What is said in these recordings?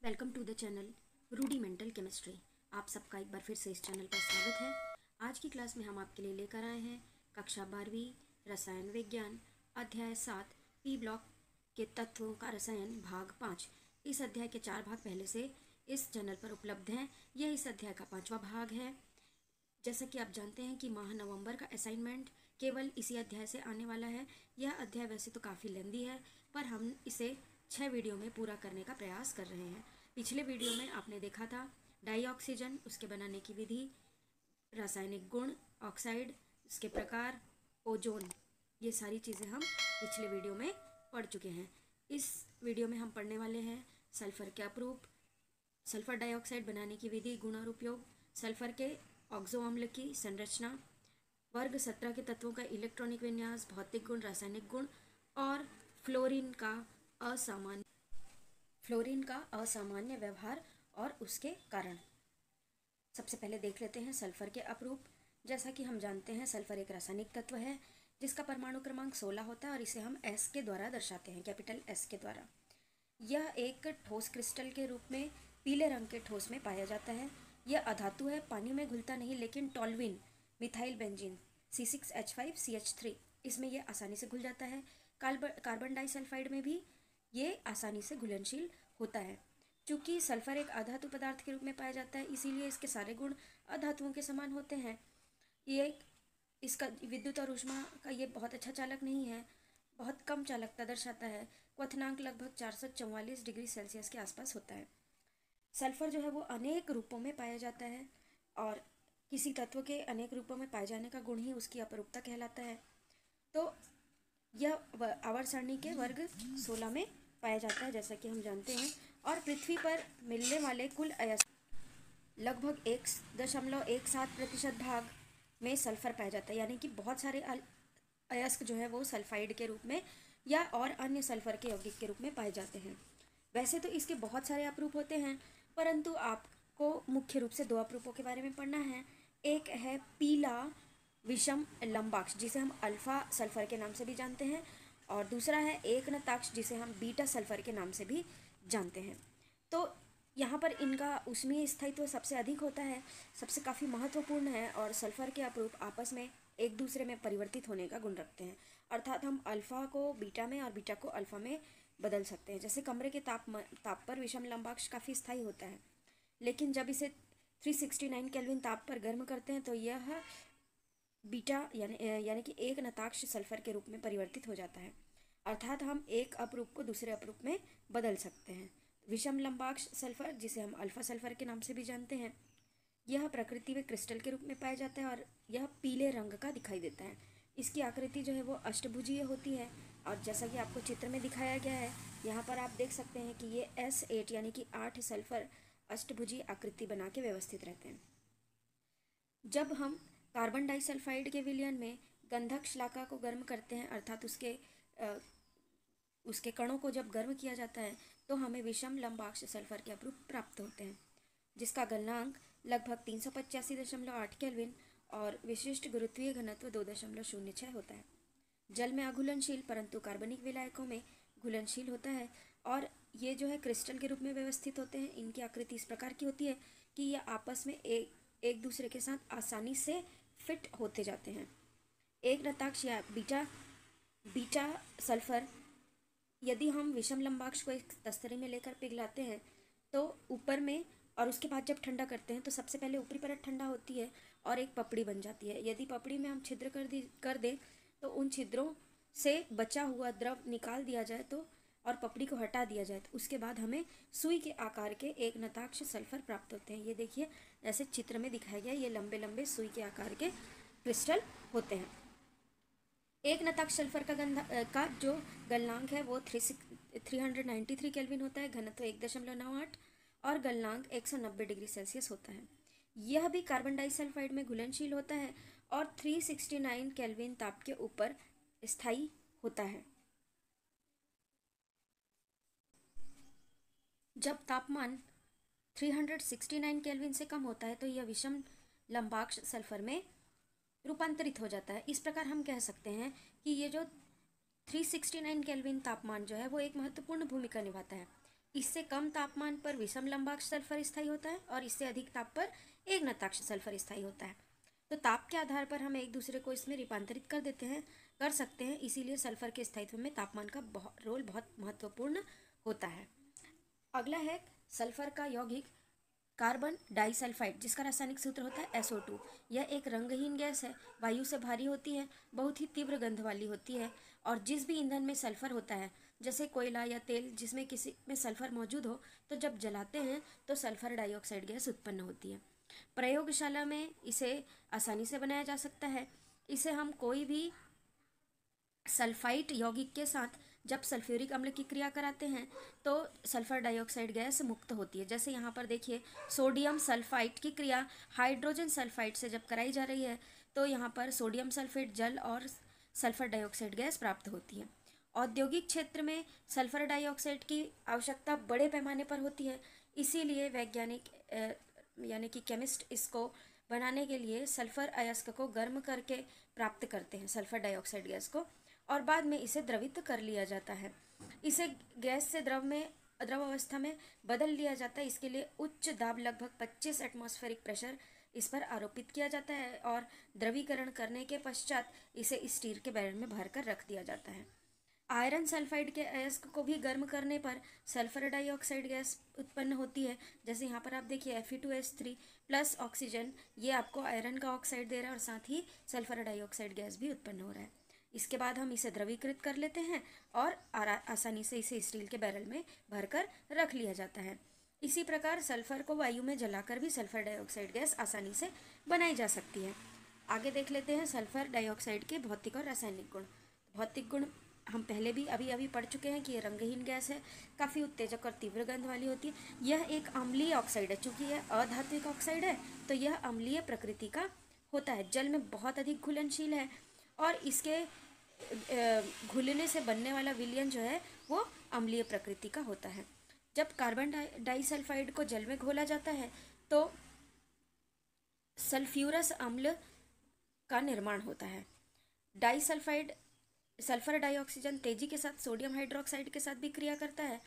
Welcome to the channel rudimental chemistry. आप सबका एक बार फिर से इस चैनल पर स्वागत है। आज की क्लास में हम आपके लिए लेकर आए हैं कक्षा 12वीं रसायन विज्ञान अध्याय 7 पी ब्लॉक के तत्वों का रसायन भाग 5। इस अध्याय के 4 भाग पहले से इस चैनल पर उपलब्ध हैं। यह इस अध्याय का 5वां भाग है। जैसा कि आप जानते हैं कि माह नवंबर का असाइनमेंट केवल इसी अध्याय से आने वाला है। यह अध्याय वैसे तो काफ़ी लेंदी है, पर हम इसे 6 वीडियो में पूरा करने का प्रयास कर रहे हैं। पिछले वीडियो में आपने देखा था डाइऑक्सीजन, उसके बनाने की विधि, रासायनिक गुण, ऑक्साइड, उसके प्रकार, ओजोन, ये सारी चीज़ें हम पिछले वीडियो में पढ़ चुके हैं। इस वीडियो में हम पढ़ने वाले हैं सल्फर के अपरूप, सल्फर डाइऑक्साइड बनाने की विधि, गुण और उपयोग, सल्फर के ऑक्सो अम्ल की संरचना, वर्ग 17 के तत्वों का इलेक्ट्रॉनिक विन्यास, भौतिक गुण, रासायनिक गुण और फ्लोरीन का असामान्य व्यवहार और उसके कारण। सबसे पहले देख लेते हैं सल्फर के अपरूप। जैसा कि हम जानते हैं सल्फर एक रासायनिक तत्व है जिसका परमाणु क्रमांक 16 होता है और इसे हम S के द्वारा दर्शाते हैं, कैपिटल S के द्वारा। यह एक ठोस क्रिस्टल के रूप में पीले रंग के ठोस में पाया जाता है। यह अधातु है, पानी में घुलता नहीं, लेकिन टॉल्यूइन मिथाइल बेंजीन C6H5CH3 इसमें यह आसानी से घुल जाता है। कार्बन डाइसल्फाइड में भी ये आसानी से घुलनशील होता है। चूंकि सल्फर एक अधातु पदार्थ के रूप में पाया जाता है, इसीलिए इसके सारे गुण अधातुओं के समान होते हैं। इसका विद्युत और ऊष्मा का ये बहुत अच्छा चालक नहीं है, बहुत कम चालकता दर्शाता है। क्वथनांक लगभग 444 डिग्री सेल्सियस के आसपास होता है। सल्फर जो है वो अनेक रूपों में पाया जाता है और किसी तत्व के अनेक रूपों में पाए जाने का गुण ही उसकी अपरूपता कहलाता है। तो यह आवर्त सारणी के वर्ग 16 में पाया जाता है, जैसा कि हम जानते हैं। और पृथ्वी पर मिलने वाले कुल अयस्क लगभग 1.17% भाग में सल्फर पाया जाता है, यानी कि बहुत सारे अयस्क जो है वो सल्फाइड के रूप में या और अन्य सल्फर के यौगिक के रूप में पाए जाते हैं। वैसे तो इसके बहुत सारे अपरूप होते हैं, परंतु आपको मुख्य रूप से 2 अपरूपों के बारे में पढ़ना है। एक है पीला विषम लंबाक्ष, जिसे हम अल्फा सल्फर के नाम से भी जानते हैं, और दूसरा है एक नताक्ष, जिसे हम बीटा सल्फर के नाम से भी जानते हैं। तो यहाँ पर इनका ऊष्मीय स्थायित्व सबसे अधिक होता है, सबसे काफ़ी महत्वपूर्ण है, और सल्फर के अपरूप आपस में एक दूसरे में परिवर्तित होने का गुण रखते हैं। अर्थात हम अल्फा को बीटा में और बीटा को अल्फा में बदल सकते हैं। जैसे कमरे के ताप पर विषम लंबाक्ष काफ़ी स्थायी होता है, लेकिन जब इसे 369 केल्विन ताप पर गर्म करते हैं तो यह बीटा यानी कि एक नताक्ष सल्फर के रूप में परिवर्तित हो जाता है। अर्थात हम एक अपरूप को दूसरे अपरूप में बदल सकते हैं। विषम लंबाक्ष सल्फर, जिसे हम अल्फा सल्फर के नाम से भी जानते हैं, यह प्रकृति में क्रिस्टल के रूप में पाया जाता है और यह पीले रंग का दिखाई देता है। इसकी आकृति जो है वो अष्टभुजीय होती है, और जैसा कि आपको चित्र में दिखाया गया है, यहाँ पर आप देख सकते हैं कि ये S8 यानी कि 8 सल्फर अष्टभुजी आकृति बना के व्यवस्थित रहते हैं। जब हम कार्बन डाइसल्फाइड के विलयन में गंधक शलाका को गर्म करते हैं, अर्थात उसके कणों को जब गर्म किया जाता है, तो हमें विषम लंबाक्ष सल्फर के अपरूप प्राप्त होते हैं, जिसका गलनांक लगभग 385.8 केल्विन और विशिष्ट गुरुत्वीय घनत्व 2.06 होता है। जल में अघुलनशील परंतु कार्बनिक विलायकों में घुलनशील होता है, और ये जो है क्रिस्टल के रूप में व्यवस्थित होते हैं। इनकी आकृति इस प्रकार की होती है कि यह आपस में एक दूसरे के साथ आसानी से फिट होते जाते हैं। एक नताक्ष या बीटा सल्फर, यदि हम विषम लंबाक्ष को एक तस्तरी में लेकर पिघलाते हैं तो ऊपर में, और उसके बाद जब ठंडा करते हैं तो सबसे पहले ऊपरी परत ठंडा होती है और एक पपड़ी बन जाती है। यदि पपड़ी में हम छिद्र कर दें तो उन छिद्रों से बचा हुआ द्रव निकाल दिया जाए तो, और पपड़ी को हटा दिया जाए तो उसके बाद हमें सुई के आकार के एक नताक्ष सल्फर प्राप्त होते हैं। ये देखिए, ऐसे चित्र में दिखाया गया, ये लंबे लंबे सुई के आकार के क्रिस्टल होते हैं। एक नताक्ष सल्फर का जो गलनांक है वो 393 केल्विन होता है, घनत्व 1.98 और गलनांक 190 डिग्री सेल्सियस होता है। यह भी कार्बन डाइसल्फाइड में घुलनशील होता है और 369 केल्विन ताप के ऊपर स्थायी होता है। जब तापमान 369 केल्विन से कम होता है तो यह विषम लंबाक्ष सल्फर में रूपांतरित हो जाता है। इस प्रकार हम कह सकते हैं कि ये जो 369 केल्विन तापमान जो है वो एक महत्वपूर्ण भूमिका निभाता है। इससे कम तापमान पर विषम लंबाक्ष सल्फर स्थायी होता है और इससे अधिक ताप पर एक नताक्ष सल्फर स्थायी होता है। तो ताप के आधार पर हम एक दूसरे को इसमें रूपांतरित कर सकते हैं, इसीलिए सल्फर के स्थायित्व में तापमान का रोल बहुत महत्वपूर्ण होता है। अगला है सल्फर का यौगिक कार्बन डाइसल्फाइड, जिसका रासायनिक सूत्र होता है SO2। यह एक रंगहीन गैस है, वायु से भारी होती है, बहुत ही तीव्र गंध वाली होती है और जिस भी ईंधन में सल्फर होता है, जैसे कोयला या तेल जिसमें किसी में सल्फर मौजूद हो, तो जब जलाते हैं तो सल्फर डाइऑक्साइड गैस उत्पन्न होती है। प्रयोगशाला में इसे आसानी से बनाया जा सकता है। इसे हम कोई भी सल्फाइट यौगिक के साथ जब सल्फ्यूरिक अम्ल की क्रिया कराते हैं तो सल्फर डाइऑक्साइड गैस मुक्त होती है। जैसे यहाँ पर देखिए, सोडियम सल्फाइट की क्रिया हाइड्रोजन सल्फाइड से जब कराई जा रही है तो यहाँ पर सोडियम सल्फेट जल और सल्फर डाइऑक्साइड गैस प्राप्त होती है। औद्योगिक क्षेत्र में सल्फर डाइऑक्साइड की आवश्यकता बड़े पैमाने पर होती है, इसीलिए वैज्ञानिक यानी कि केमिस्ट इसको बनाने के लिए सल्फर अयस्क को गर्म करके प्राप्त करते हैं, सल्फर डाइऑक्साइड गैस को, और बाद में इसे द्रवित कर लिया जाता है। इसे गैस से द्रव अवस्था में बदल लिया जाता है। इसके लिए उच्च दाब लगभग 25 एटमॉस्फेरिक प्रेशर इस पर आरोपित किया जाता है और द्रवीकरण करने के पश्चात इसे स्टील के बैरल में भरकर रख दिया जाता है। आयरन सल्फाइड के अयस्क को भी गर्म करने पर सल्फर डाइऑक्साइड गैस उत्पन्न होती है। जैसे यहाँ पर आप देखिए Fe2S3 प्लस ऑक्सीजन, ये आपको आयरन का ऑक्साइड दे रहा है और साथ ही सल्फर डाइऑक्साइड गैस भी उत्पन्न हो रहा है। इसके बाद हम इसे द्रवीकृत कर लेते हैं और आसानी से इसे स्टील के बैरल में भरकर रख लिया जाता है। इसी प्रकार सल्फर को वायु में जलाकर भी सल्फर डाइऑक्साइड गैस आसानी से बनाई जा सकती है। आगे देख लेते हैं सल्फर डाइऑक्साइड के भौतिक और रासायनिक गुण। भौतिक गुण हम पहले भी अभी पढ़ चुके हैं कि ये रंगहीन गैस है, काफ़ी उत्तेजक और तीव्र गंध वाली होती है। यह एक अम्लीय ऑक्साइड है, चूंकि यह अधात्विक ऑक्साइड है तो यह अम्लीय प्रकृति का होता है, जल में बहुत अधिक घुलनशील है और इसके घुलने से बनने वाला विलयन जो है वो अम्लीय प्रकृति का होता है। जब कार्बन डाइसल्फाइड को जल में घोला जाता है तो सल्फ्यूरस अम्ल का निर्माण होता है। डाइसल्फाइड सल्फर डाइऑक्सीजन तेजी के साथ सोडियम हाइड्रोक्साइड के साथ भी क्रिया करता है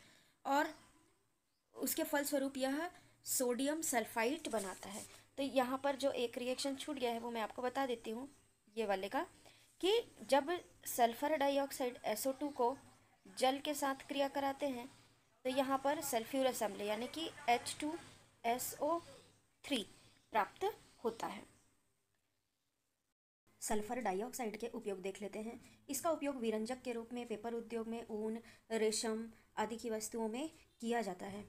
और उसके फलस्वरूप यह सोडियम सल्फाइट बनाता है। तो यहाँ पर जो एक रिएक्शन छूट गया है वो मैं आपको बता देती हूँ, ये वाले का, कि जब सल्फर डाइऑक्साइड SO2 को जल के साथ क्रिया कराते हैं तो यहाँ पर सल्फ्यूरस अम्ल यानी कि H2SO3 प्राप्त होता है। सल्फर डाइऑक्साइड के उपयोग देख लेते हैं। इसका उपयोग विरंजक के रूप में पेपर उद्योग में ऊन, रेशम आदि की वस्तुओं में किया जाता है।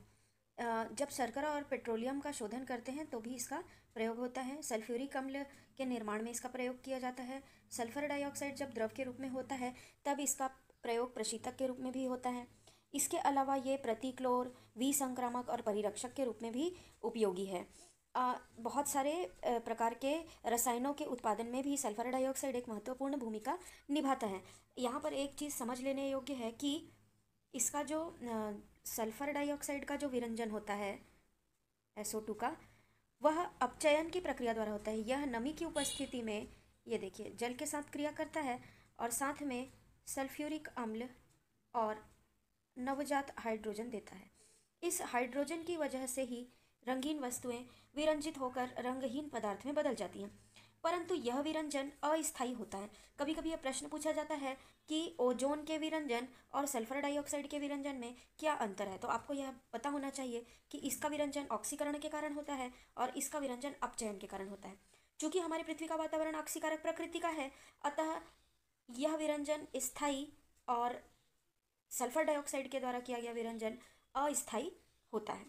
जब शर्करा और पेट्रोलियम का शोधन करते हैं तो भी इसका प्रयोग होता है। सल्फ्यूरिक अम्ल के निर्माण में इसका प्रयोग किया जाता है। सल्फर डाइऑक्साइड जब द्रव के रूप में होता है तब इसका प्रयोग प्रशीतक के रूप में भी होता है। इसके अलावा ये प्रतिक्लोर, विसंक्रामक और परिरक्षक के रूप में भी उपयोगी है। बहुत सारे प्रकार के रसायनों के उत्पादन में भी सल्फर डाइऑक्साइड एक महत्वपूर्ण भूमिका निभाता है। यहाँ पर एक चीज़ समझ लेने योग्य है कि इसका जो सल्फर डाइऑक्साइड का जो विरंजन होता है SO2 का, वह अपचयन की प्रक्रिया द्वारा होता है। यह नमी की उपस्थिति में, ये देखिए, जल के साथ क्रिया करता है और साथ में सल्फ्यूरिक अम्ल और नवजात हाइड्रोजन देता है। इस हाइड्रोजन की वजह से ही रंगीन वस्तुएं विरंजित होकर रंगहीन पदार्थ में बदल जाती हैं, परंतु यह विरंजन अस्थायी होता है। कभी कभी यह प्रश्न पूछा जाता है कि ओजोन के विरंजन और सल्फर डाइऑक्साइड के विरंजन में क्या अंतर है, तो आपको यह पता होना चाहिए कि इसका विरंजन ऑक्सीकरण के कारण होता है और इसका विरंजन अपचयन के कारण होता है। चूंकि हमारी पृथ्वी का वातावरण ऑक्सीकारक प्रकृति का है, अतः यह विरंजन स्थायी और सल्फर डाइऑक्साइड के द्वारा किया गया विरंजन अस्थायी होता है।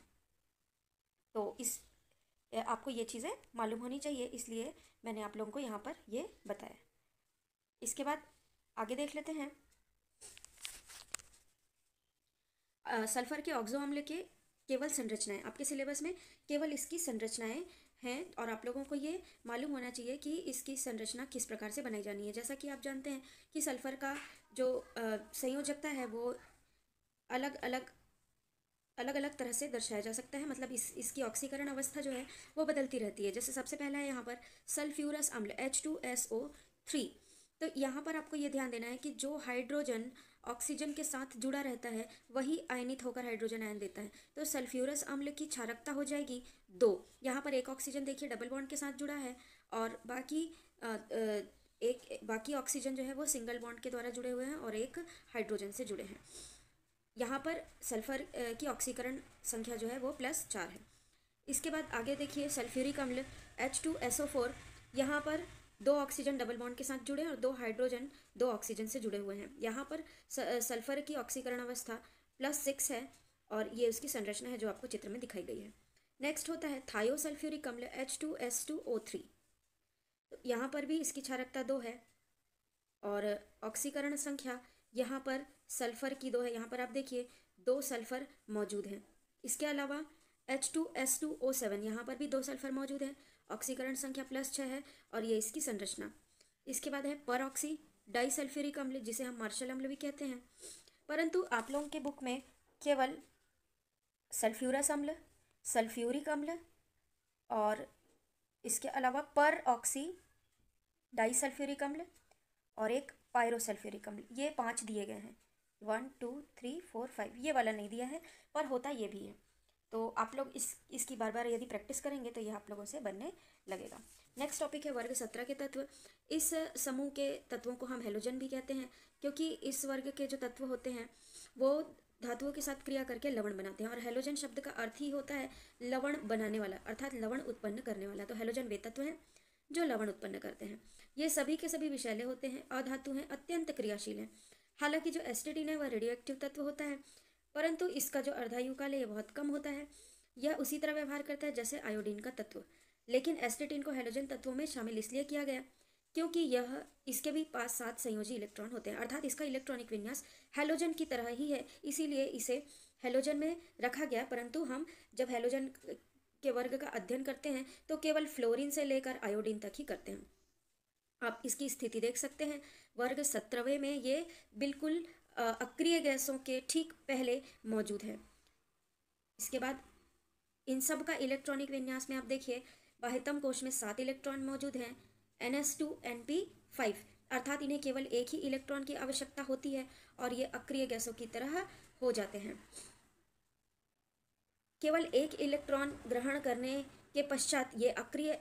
तो इस आपको ये चीज़ें मालूम होनी चाहिए, इसलिए मैंने आप लोगों को यहाँ पर ये बताया। इसके बाद आगे देख लेते हैं सल्फर के ऑक्सो अम्ल के केवल संरचनाएं। आपके सिलेबस में केवल इसकी संरचनाएं हैं और आप लोगों को ये मालूम होना चाहिए कि इसकी संरचना किस प्रकार से बनाई जानी है। जैसा कि आप जानते हैं कि सल्फर का जो संयोजकता है वो अलग अलग तरह से दर्शाया जा सकता है, मतलब इसकी ऑक्सीकरण अवस्था जो है वो बदलती रहती है। जैसे सबसे पहला है यहाँ पर सल्फ्यूरस अम्ल H2SO3। तो यहाँ पर आपको ये ध्यान देना है कि जो हाइड्रोजन ऑक्सीजन के साथ जुड़ा रहता है वही आयनित होकर हाइड्रोजन आयन देता है। तो सल्फ्यूरस अम्ल की क्षारकता हो जाएगी 2। यहाँ पर एक ऑक्सीजन देखिए डबल बॉन्ड के साथ जुड़ा है और बाकी ऑक्सीजन जो है वो सिंगल बॉन्ड के द्वारा जुड़े हुए हैं और एक हाइड्रोजन से जुड़े हैं। यहाँ पर सल्फर की ऑक्सीकरण संख्या जो है वो +4 है। इसके बाद आगे देखिए सल्फ्यूरिक अम्ल H2SO4, यहाँ पर 2 ऑक्सीजन डबल बॉन्ड के साथ जुड़े और 2 हाइड्रोजन 2 ऑक्सीजन से जुड़े हुए हैं। यहाँ पर सल्फर की ऑक्सीकरण अवस्था +6 है और ये उसकी संरचना है जो आपको चित्र में दिखाई गई है। नेक्स्ट होता है थायोसल्फ्यूरिक अम्ल H2S2O3। तो यहाँ पर भी इसकी क्षारकता 2 है और ऑक्सीकरण संख्या यहाँ पर सल्फर की 2 है। यहाँ पर आप देखिए 2 सल्फर मौजूद हैं। इसके अलावा H2S2O7, यहाँ पर भी 2 सल्फर मौजूद है, ऑक्सीकरण संख्या +6 है और ये इसकी संरचना। इसके बाद है परऑक्सी डाइसल्फ्यूरिक अम्ल, जिसे हम मार्शल अम्ल भी कहते हैं, परंतु आप लोगों के बुक में केवल सल्फ्यूरस अम्ल, सल्फ्यूरिक अम्ल और इसके अलावा परऑक्सी डाइसल्फ्यूरिक अम्ल और एक पायरोसल्फ्यूरिक अम्ल, ये 5 दिए गए हैं। 1 2 3 4 5, ये वाला नहीं दिया है पर होता ये भी है। तो आप लोग इसकी बार बार यदि प्रैक्टिस करेंगे तो यह आप लोगों से बनने लगेगा। नेक्स्ट टॉपिक है वर्ग 17 के तत्व। इस समूह के तत्वों को हम हेलोजन भी कहते हैं क्योंकि इस वर्ग के जो तत्व होते हैं वो धातुओं के साथ क्रिया करके लवण बनाते हैं और हेलोजन शब्द का अर्थ ही होता है लवण बनाने वाला, अर्थात लवण उत्पन्न करने वाला। तो हेलोजन वे तत्व हैं जो लवण उत्पन्न करते हैं। ये सभी के सभी विषैले होते हैं, अधातु हैं, अत्यंत क्रियाशील हैं। हालांकि जो एस्टेटिन है वह रेडियो एक्टिव तत्व होता है, परंतु इसका जो अर्धायु काल है ये बहुत कम होता है। यह उसी तरह व्यवहार करता है जैसे आयोडीन का तत्व। लेकिन एस्टेटिन को हेलोजन तत्वों में शामिल इसलिए किया गया क्योंकि यह इसके भी 5-7 संयोजी इलेक्ट्रॉन होते हैं, अर्थात इसका इलेक्ट्रॉनिक विन्यास हेलोजन की तरह ही है, इसीलिए इसे हेलोजन में रखा गया। परंतु हम जब हेलोजन के वर्ग का अध्ययन करते हैं तो केवल फ्लोरीन से लेकर आयोडीन तक ही करते हैं। आप इसकी स्थिति देख सकते हैं, वर्ग 17वें में ये बिल्कुल अक्रिय गैसों के ठीक पहले मौजूद है। इसके बाद इन सब का इलेक्ट्रॉनिक विन्यास में आप देखिए बाह्यतम कोश में 7 इलेक्ट्रॉन मौजूद हैं, NS2Np5, अर्थात इन्हें केवल एक ही इलेक्ट्रॉन की आवश्यकता होती है और ये अक्रिय गैसों की तरह हो जाते हैं। केवल एक इलेक्ट्रॉन ग्रहण करने के पश्चात ये अक्रिय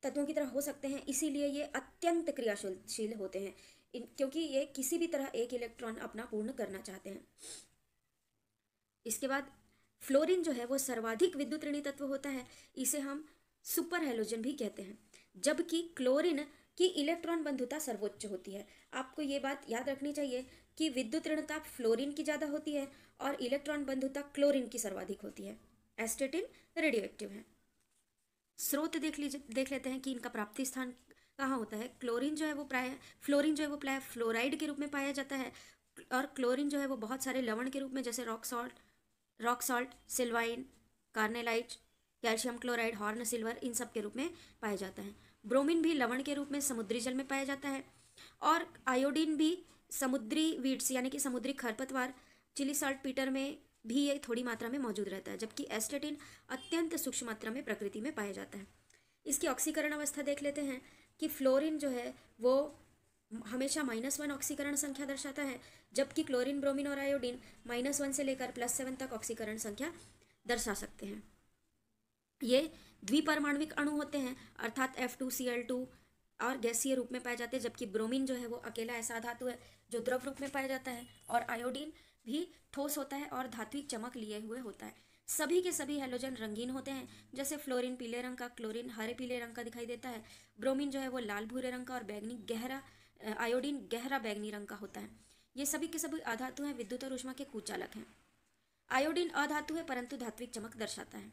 तत्वों की तरह हो सकते हैं, इसीलिए ये अत्यंत क्रियाशील होते हैं क्योंकि ये किसी भी तरह एक इलेक्ट्रॉन अपना पूर्ण करना चाहते हैं। इसके बाद फ्लोरीन जो है वो सर्वाधिक विद्युत ऋणी तत्व होता है, इसे हम सुपर हेलोजन भी कहते हैं, जबकि क्लोरीन की इलेक्ट्रॉन बंधुता सर्वोच्च होती है। आपको ये बात याद रखनी चाहिए कि विद्युत ऋणता फ्लोरीन की ज़्यादा होती है और इलेक्ट्रॉन बंधुता क्लोरीन की सर्वाधिक होती है। एस्टेटिन रेडियो एक्टिव है। स्रोत देख लेते हैं कि इनका प्राप्ति स्थान कहाँ होता है। फ्लोरीन जो है वो प्राय फ्लोराइड के रूप में पाया जाता है और क्लोरीन जो है वो बहुत सारे लवण के रूप में जैसे rock salt, sylvine, carnallite, calcium chloride, horn silver, इन सब के रूप में पाया जाता है। ब्रोमीन भी लवण के रूप में समुद्री जल में पाया जाता है और आयोडीन भी समुद्री वीड्स यानी कि समुद्री खरपतवार, चिली साल्ट पीटर में भी ये थोड़ी मात्रा में मौजूद रहता है, जबकि एस्टेटिन अत्यंत सूक्ष्म मात्रा में प्रकृति में पाया जाता है। इसकी ऑक्सीकरण अवस्था देख लेते हैं कि फ्लोरीन जो है वो हमेशा -1 ऑक्सीकरण संख्या दर्शाता है, जबकि क्लोरीन, ब्रोमीन और आयोडीन -1 से लेकर +7 तक ऑक्सीकरण संख्या दर्शा सकते हैं। ये द्विपरमाणविक अणु होते हैं, अर्थात F2Cl2 और गैसीय रूप में पाए जाते हैं, जबकि ब्रोमीन जो है वो अकेला ऐसा धातु है जो द्रव रूप में पाया जाता है और आयोडीन भी ठोस होता है और धात्विक चमक लिए हुए होता है। सभी के सभी हैलोजन रंगीन होते हैं, जैसे फ्लोरीन पीले रंग का, क्लोरीन हरे पीले रंग का दिखाई देता है, ब्रोमीन जो है वो लाल भूरे रंग का और आयोडीन गहरा बैंगनी रंग का होता है। ये सभी के सभी अधातु हैं, विद्युत और ऊष्मा के कुचालक हैं। आयोडीन अधातु है परंतु धात्विक चमक दर्शाता है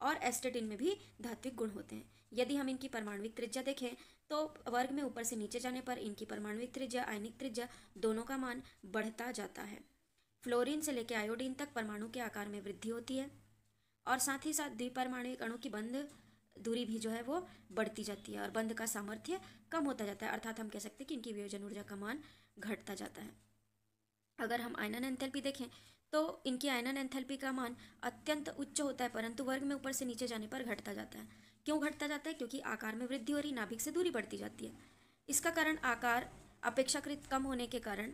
और एस्टेटिन में भी धात्विक गुण होते हैं। यदि हम इनकी परमाणुविक त्रिज्या देखें तो वर्ग में ऊपर से नीचे जाने पर इनकी परमाणुविक त्रिज्या, आयनिक त्रिज्या दोनों का मान बढ़ता जाता है। फ्लोरीन से लेकर आयोडीन तक परमाणु के आकार में वृद्धि होती है और साथ ही साथ द्विपरमाणुविक अणु की बंध दूरी भी जो है वो बढ़ती जाती है और बंध का सामर्थ्य कम होता जाता है, अर्थात हम कह सकते हैं कि इनकी वियोजन ऊर्जा का मान घटता जाता है। अगर हम आयनन एंथैल्पी देखें तो इनकी आयनन एंथैल्पी का मान अत्यंत उच्च होता है, परंतु वर्ग में ऊपर से नीचे जाने पर घटता जाता है। क्यों घटता जाता है? क्योंकि आकार में वृद्धि हो रही, नाभिक से दूरी बढ़ती जाती है। इसका कारण आकार अपेक्षाकृत कम होने के कारण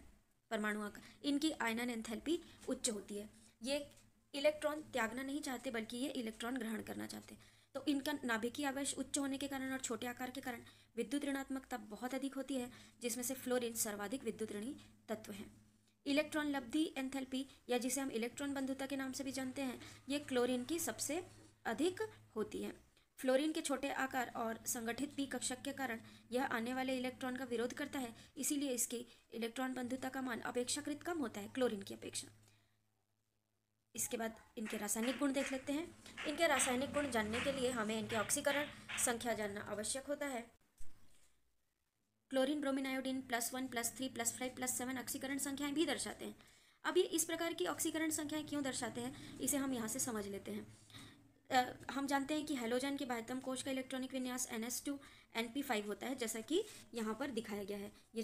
परमाणु आकार, इनकी आयनन एंथैल्पी उच्च होती है। ये इलेक्ट्रॉन त्यागना नहीं चाहते बल्कि ये इलेक्ट्रॉन ग्रहण करना चाहते हैं। तो इनका नाभिकीय आवेश उच्च होने के कारण और छोटे आकार के कारण विद्युत ऋणात्मकता बहुत अधिक होती है, जिसमें से फ्लोरीन सर्वाधिक विद्युत ऋणी तत्व है। इलेक्ट्रॉन लब्धि एंथैल्पी, या जिसे हम इलेक्ट्रॉन बंधुता के नाम से भी जानते हैं, ये क्लोरीन की सबसे अधिक होती है। फ्लोरीन के छोटे आकार और संगठित पी कक्षक के कारण यह आने वाले इलेक्ट्रॉन का विरोध करता है, इसीलिए इसकी इलेक्ट्रॉन बंधुता का मान अपेक्षाकृत कम होता है क्लोरीन की अपेक्षा। इसके बाद इनके रासायनिक गुण देख लेते हैं। इनके रासायनिक गुण जानने के लिए हमें इनके ऑक्सीकरण संख्या जानना आवश्यक होता है। क्लोरीन, ब्रोमीन, आयोडीन +1, +3, +5, +7 ऑक्सीकरण संख्याएं भी दर्शाते हैं। अब ये इस प्रकार की ऑक्सीकरण संख्याएं क्यों दर्शाते हैं, इसे हम यहाँ से समझ लेते हैं। हम जानते हैं कि हैलोजन के बाह्यतम कोश का इलेक्ट्रॉनिक विन्यास NS2 NP5 होता है, जैसा कि यहाँ पर दिखाया गया है। ये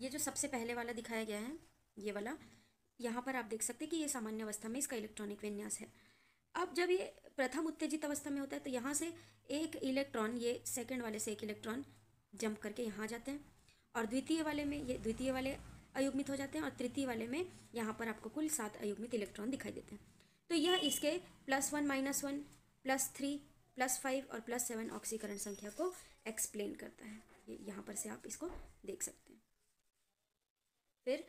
जो सबसे पहले वाला दिखाया गया है, ये वाला, यहाँ पर आप देख सकते हैं कि ये सामान्य अवस्था में इसका इलेक्ट्रॉनिक विन्यास है। अब जब ये प्रथम उत्तेजित अवस्था में होता है तो यहाँ से एक इलेक्ट्रॉन, ये सेकंड वाले से एक इलेक्ट्रॉन जंप करके यहाँ जाते हैं, और द्वितीय वाले में ये द्वितीय वाले अयुग्मित हो जाते हैं, और तृतीय वाले में यहाँ पर आपको कुल 7 अयुग्मित इलेक्ट्रॉन दिखाई देते हैं। तो यह इसके +1, -1, +3, +5 और +7 ऑक्सीकरण संख्या को एक्सप्लेन करता है। ये यहाँ पर से आप इसको देख सकते हैं। फिर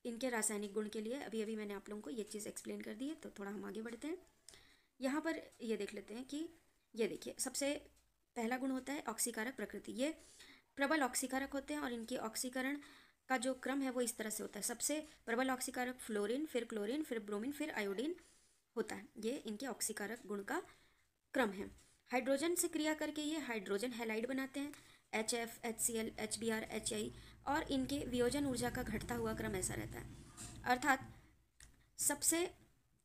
इनके रासायनिक गुण के लिए अभी मैंने आप लोगों को ये चीज़ एक्सप्लेन कर दी है, तो थोड़ा हम आगे बढ़ते हैं। यहाँ पर ये देख लेते हैं कि ये देखिए, सबसे पहला गुण होता है ऑक्सीकारक प्रकृति। ये प्रबल ऑक्सीकारक होते हैं और इनके ऑक्सीकरण का जो क्रम है वो इस तरह से होता है। सबसे प्रबल ऑक्सीकारक फ्लोरीन, फिर क्लोरीन, फिर ब्रोमीन, फिर आयोडीन होता है। ये इनके ऑक्सीकारक गुण का क्रम है। हाइड्रोजन से क्रिया करके ये हाइड्रोजन हैलाइड बनाते हैं, HF, HCl, HBr, HI, और इनके वियोजन ऊर्जा का घटता हुआ क्रम ऐसा रहता है। अर्थात सबसे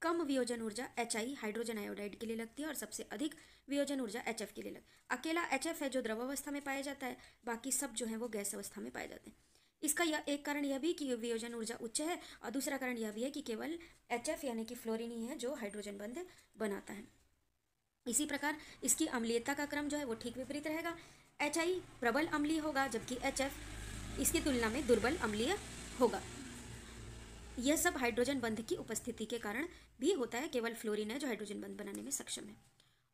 कम वियोजन ऊर्जा HI हाइड्रोजन आयोडाइड के लिए लगती है और सबसे अधिक वियोजन ऊर्जा HF के लिए लगती है। अकेला HF है जो द्रव अवस्था में पाया जाता है, बाकी सब जो है वो गैस अवस्था में पाए जाते हैं। इसका एक कारण यह भी कि वियोजन ऊर्जा उच्च है, और दूसरा कारण यह भी है कि केवल HF यानी कि फ्लोरीन ही है जो हाइड्रोजन बंध बनाता है। इसी प्रकार इसकी अम्लीयता का क्रम जो है वो ठीक विपरीत रहेगा। HI प्रबल अम्लीय होगा, जबकि HF इसकी तुलना में दुर्बल अम्लीय होगा। यह सब हाइड्रोजन बंध की उपस्थिति के कारण भी होता है। केवल फ्लोरीन है जो हाइड्रोजन बंध बनाने में सक्षम है।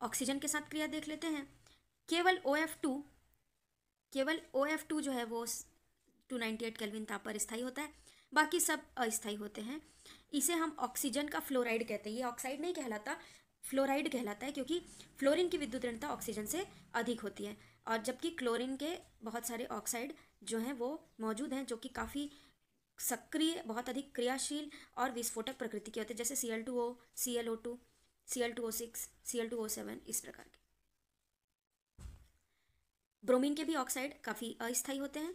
ऑक्सीजन के साथ क्रिया देख लेते हैं। केवल OF2 जो है वो 298 केल्विन ताप पर स्थायी होता है, बाकी सब अस्थायी होते हैं। इसे हम ऑक्सीजन का फ्लोराइड कहते हैं। ये ऑक्साइड नहीं कहलाता, फ्लोराइड कहलाता है, क्योंकि फ्लोरीन की विद्युत ऋणता ऑक्सीजन से अधिक होती है, और जबकि क्लोरीन के बहुत सारे ऑक्साइड जो हैं वो मौजूद हैं, जो कि काफ़ी सक्रिय, बहुत अधिक क्रियाशील और विस्फोटक प्रकृति के होते हैं, जैसे Cl2O, ClO2, Cl2O6, Cl2O7, इस प्रकार के। ब्रोमीन के भी ऑक्साइड काफ़ी अस्थायी होते हैं,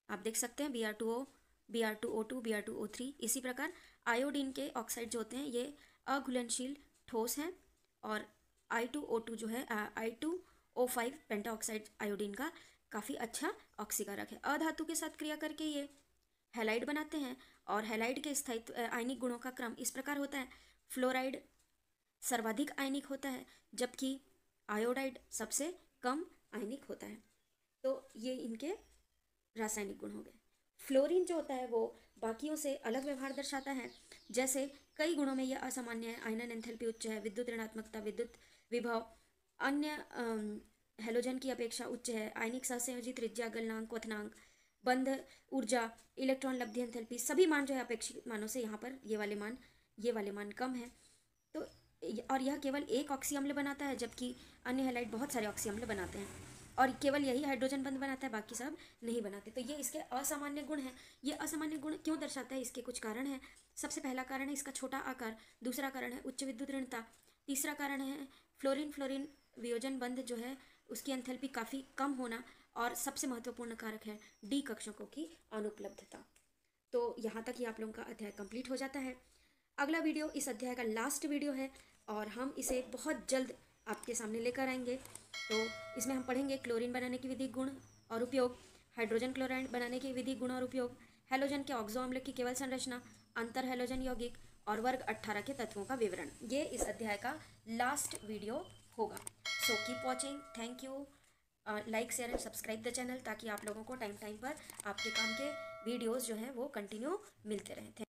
आप देख सकते हैं Br2O, Br2O2, Br2O3। इसी प्रकार आयोडीन के ऑक्साइड जो होते हैं ये अघुलनशील ठोस हैं, और I2O2 जो है I2O5 पेंटा ऑक्साइड आयोडीन का काफ़ी अच्छा ऑक्सीकारक है। अधातु के साथ क्रिया करके ये हैलाइड बनाते हैं, और हैलाइड के स्थायित्व आयनिक गुणों का क्रम इस प्रकार होता है। फ्लोराइड सर्वाधिक आयनिक होता है, जबकि आयोडाइड सबसे कम आयनिक होता है। तो ये इनके रासायनिक गुण हो गए। फ्लोरीन जो होता है वो बाकियों से अलग व्यवहार दर्शाता है, जैसे कई गुणों में यह असामान्य है। आयनन एंथैल्पी उच्च है, विद्युत ऋणात्मकता, विद्युत विभव अन्य हैलोजन की अपेक्षा उच्च है, आयनिक सहसंयोजी त्रिज्या, गलनांक, क्वथनांक, बंध ऊर्जा, इलेक्ट्रॉन लब्धि एंथैल्पी, सभी मान जो है अपेक्षित मानों से यहाँ पर ये वाले मान कम है। तो और यह केवल एक ऑक्सी अम्ल बनाता है, जबकि अन्य हैलाइड बहुत सारे ऑक्सी अम्ल बनाते हैं, और केवल यही हाइड्रोजन बंध बनाता है, बाकी सब नहीं बनाते। तो ये इसके असामान्य गुण हैं। ये असामान्य गुण क्यों दर्शाता है, इसके कुछ कारण हैं। सबसे पहला कारण है इसका छोटा आकार, दूसरा कारण है उच्च विद्युत ऋणता, तीसरा कारण है फ्लोरीन वियोजन बंध जो है उसकी एंथैल्पी काफ़ी कम होना, और सबसे महत्वपूर्ण कारक है डी कक्षकों की अनुपलब्धता। तो यहाँ तक ही आप लोगों का अध्याय कंप्लीट हो जाता है। अगला वीडियो इस अध्याय का लास्ट वीडियो है, और हम इसे बहुत जल्द आपके सामने लेकर आएंगे। तो इसमें हम पढ़ेंगे क्लोरीन बनाने की विधि, गुण और उपयोग, हाइड्रोजन क्लोराइड बनाने की विधि, गुण और उपयोग, हैलोजन के ऑक्सो अम्ल की केवल संरचना, अंतर हैलोजन यौगिक, और वर्ग 18 के तत्वों का विवरण। ये इस अध्याय का लास्ट वीडियो होगा। So keep watching. Thank you. Like share and subscribe the channel, ताकि आप लोगों को टाइम टाइम पर आपके काम के वीडियोस जो हैं वो कंटिन्यू मिलते रहें।